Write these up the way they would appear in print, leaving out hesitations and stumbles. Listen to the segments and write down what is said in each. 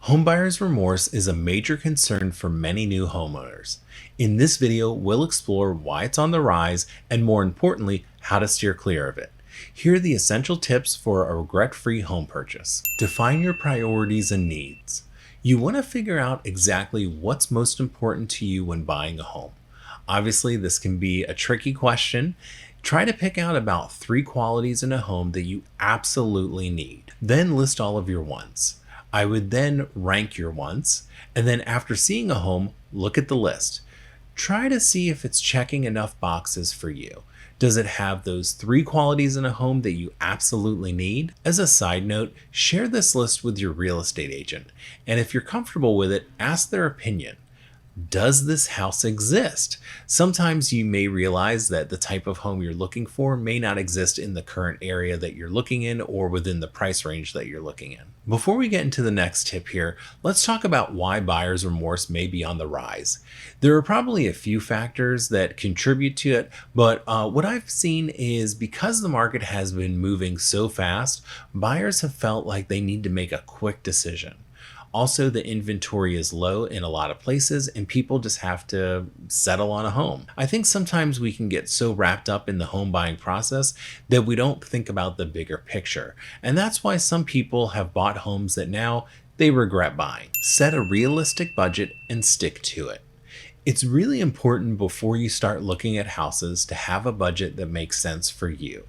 Homebuyer's remorse is a major concern for many new homeowners. In this video, we'll explore why it's on the rise and, more importantly, how to steer clear of it. Here are the essential tips for a regret-free home purchase. Define your priorities and needs. You want to figure out exactly what's most important to you when buying a home. Obviously, this can be a tricky question. Try to pick out about 3 qualities in a home that you absolutely need. Then list all of your wants. I would then rank your wants, and then after seeing a home, look at the list. Try to see if it's checking enough boxes for you. Does it have those 3 qualities in a home that you absolutely need? As a side note, share this list with your real estate agent, and if you're comfortable with it, ask their opinion. Does this house exist? Sometimes you may realize that the type of home you're looking for may not exist in the current area that you're looking in or within the price range that you're looking in. Before we get into the next tip here, let's talk about why buyer's remorse may be on the rise. There are probably a few factors that contribute to it, but what I've seen is because the market has been moving so fast, buyers have felt like they need to make a quick decision. Also, the inventory is low in a lot of places and people just have to settle on a home. I think sometimes we can get so wrapped up in the home buying process that we don't think about the bigger picture. And that's why some people have bought homes that now they regret buying. Set a realistic budget and stick to it. It's really important before you start looking at houses to have a budget that makes sense for you.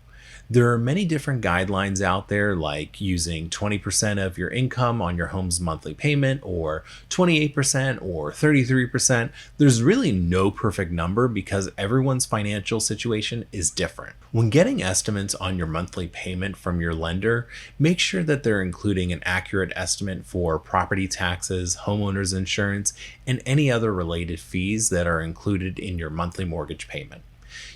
There are many different guidelines out there, like using 20% of your income on your home's monthly payment, or 28%, or 33%. There's really no perfect number because everyone's financial situation is different. When getting estimates on your monthly payment from your lender, make sure that they're including an accurate estimate for property taxes, homeowners insurance, and any other related fees that are included in your monthly mortgage payment.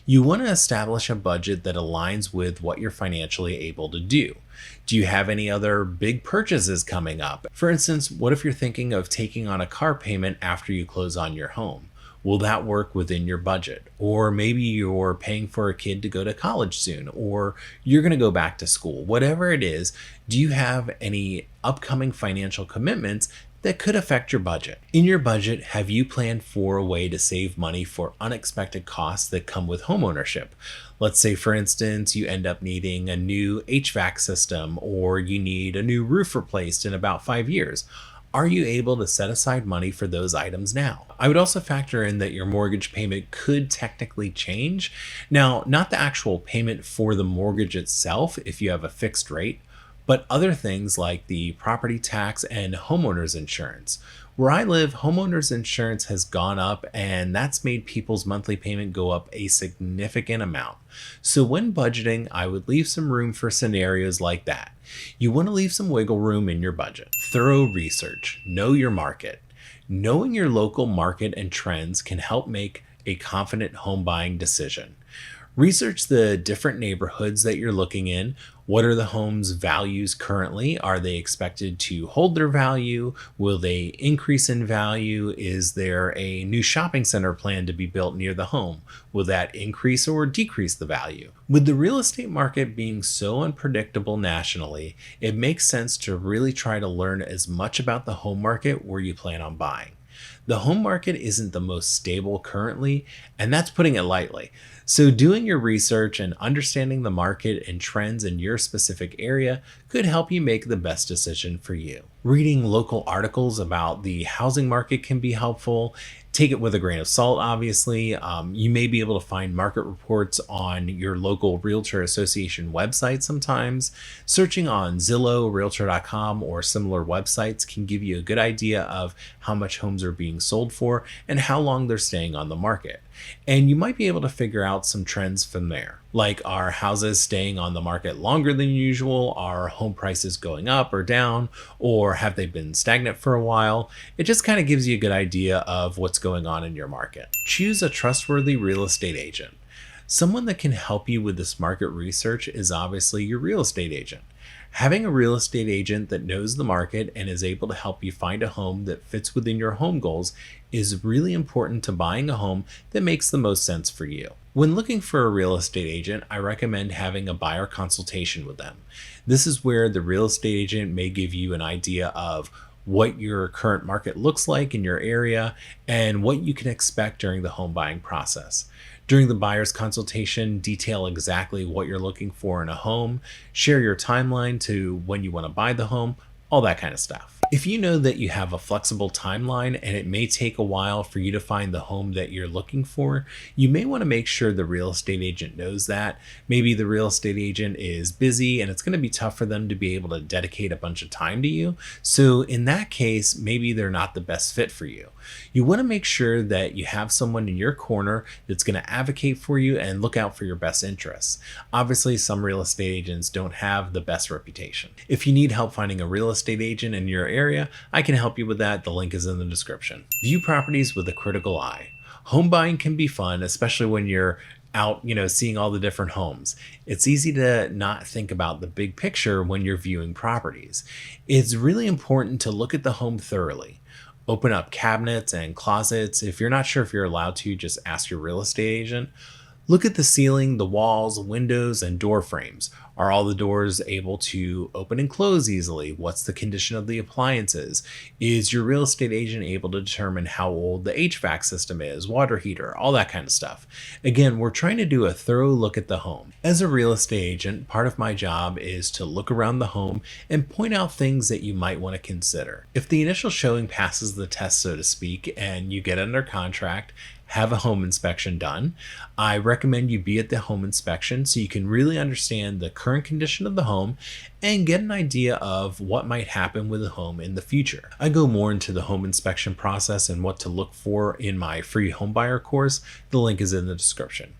You want to establish a budget that aligns with what you're financially able to do. Do you have any other big purchases coming up? For instance, what if you're thinking of taking on a car payment after you close on your home? Will that work within your budget? Or maybe you're paying for a kid to go to college soon, or you're going to go back to school. Whatever it is, do you have any upcoming financial commitments that could affect your budget? In your budget, have you planned for a way to save money for unexpected costs that come with homeownership? Let's say, for instance, you end up needing a new HVAC system or you need a new roof replaced in about 5 years. Are you able to set aside money for those items now? I would also factor in that your mortgage payment could technically change. Now, not the actual payment for the mortgage itself if you have a fixed rate, but other things like the property tax and homeowners insurance. Where I live, homeowners insurance has gone up and that's made people's monthly payment go up a significant amount. So when budgeting, I would leave some room for scenarios like that. You want to leave some wiggle room in your budget. Thorough research. Know your market. Knowing your local market and trends can help make a confident home buying decision. Research the different neighborhoods that you're looking in. What are the home's values currently? Are they expected to hold their value? Will they increase in value? Is there a new shopping center planned to be built near the home? Will that increase or decrease the value? With the real estate market being so unpredictable nationally, it makes sense to really try to learn as much about the home market where you plan on buying. The home market isn't the most stable currently, and that's putting it lightly. So doing your research and understanding the market and trends in your specific area could help you make the best decision for you. Reading local articles about the housing market can be helpful. Take it with a grain of salt, obviously. You may be able to find market reports on your local Realtor Association website sometimes. Searching on Zillow, Realtor.com, or similar websites can give you a good idea of how much homes are being sold for and how long they're staying on the market. And you might be able to figure out some trends from there. Like, are houses staying on the market longer than usual? Are home prices going up or down? Or have they been stagnant for a while? It just kind of gives you a good idea of what's going on in your market. Choose a trustworthy real estate agent. Someone that can help you with this market research is obviously your real estate agent. Having a real estate agent that knows the market and is able to help you find a home that fits within your home goals is really important to buying a home that makes the most sense for you. When looking for a real estate agent, I recommend having a buyer consultation with them. This is where the real estate agent may give you an idea of what your current market looks like in your area, and what you can expect during the home buying process. During the buyer's consultation, detail exactly what you're looking for in a home, share your timeline to when you want to buy the home, all that kind of stuff. If you know that you have a flexible timeline and it may take a while for you to find the home that you're looking for, you may want to make sure the real estate agent knows that. Maybe the real estate agent is busy and it's going to be tough for them to be able to dedicate a bunch of time to you. So in that case, maybe they're not the best fit for you. You want to make sure that you have someone in your corner that's going to advocate for you and look out for your best interests. Obviously, some real estate agents don't have the best reputation. If you need help finding a real estate agent in your area, I can help you with that. The link is in the description. View properties with a critical eye. Home buying can be fun, especially when you're out, seeing all the different homes. It's easy to not think about the big picture when you're viewing properties. It's really important to look at the home thoroughly. Open up cabinets and closets. If you're not sure if you're allowed to, just ask your real estate agent. Look at the ceiling, the walls, windows, and door frames. Are all the doors able to open and close easily? What's the condition of the appliances? Is your real estate agent able to determine how old the HVAC system is, water heater, all that kind of stuff? Again, we're trying to do a thorough look at the home. As a real estate agent, part of my job is to look around the home and point out things that you might want to consider. If the initial showing passes the test, so to speak, and you get under contract, have a home inspection done, I recommend you be at the home inspection so you can really understand the current condition of the home and get an idea of what might happen with the home in the future. I go more into the home inspection process and what to look for in my free home buyer course. The link is in the description.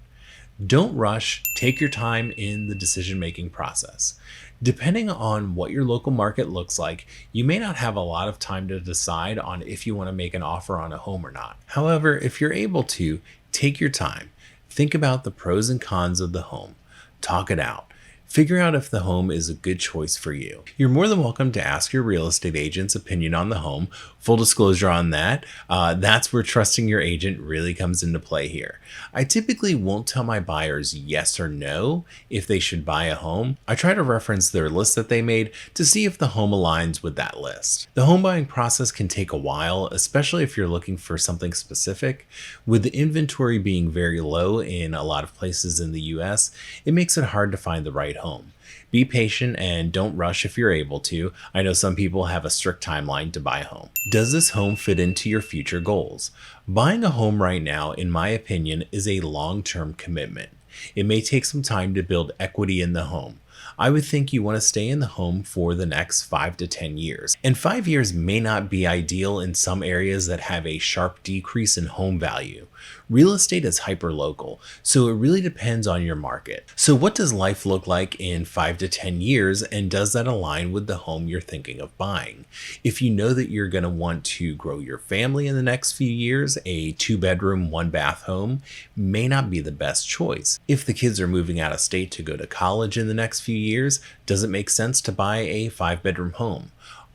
Don't rush, take your time in the decision-making process. Depending on what your local market looks like, you may not have a lot of time to decide on if you want to make an offer on a home or not. However, if you're able to, take your time. Think about the pros and cons of the home. Talk it out. Figure out if the home is a good choice for you. You're more than welcome to ask your real estate agent's opinion on the home. Full disclosure on that, that's where trusting your agent really comes into play here. I typically won't tell my buyers yes or no if they should buy a home. I try to reference their list that they made to see if the home aligns with that list. The home buying process can take a while, especially if you're looking for something specific. With the inventory being very low in a lot of places in the US, it makes it hard to find the right home. Be patient and don't rush if you're able to. I know some people have a strict timeline to buy a home. Does this home fit into your future goals? Buying a home right now, in my opinion, is a long-term commitment. It may take some time to build equity in the home. I would think you want to stay in the home for the next 5 to 10 years. And 5 years may not be ideal in some areas that have a sharp decrease in home value. Real estate is hyper-local, so it really depends on your market. So what does life look like in 5 to 10 years, and does that align with the home you're thinking of buying? If you know that you're going to want to grow your family in the next few years, a 2-bedroom, 1-bath home may not be the best choice. If the kids are moving out of state to go to college in the next few years, does it make sense to buy a 5-bedroom home?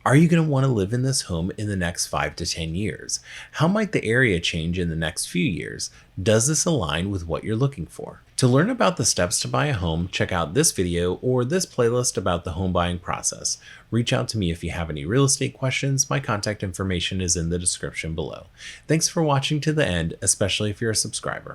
Are you going to want to live in this home in the next 5 to 10 years? How might the area change in the next few years? Does this align with what you're looking for? To learn about the steps to buy a home, check out this video or this playlist about the home buying process. Reach out to me if you have any real estate questions. My contact information is in the description below. Thanks for watching to the end, especially if you're a subscriber.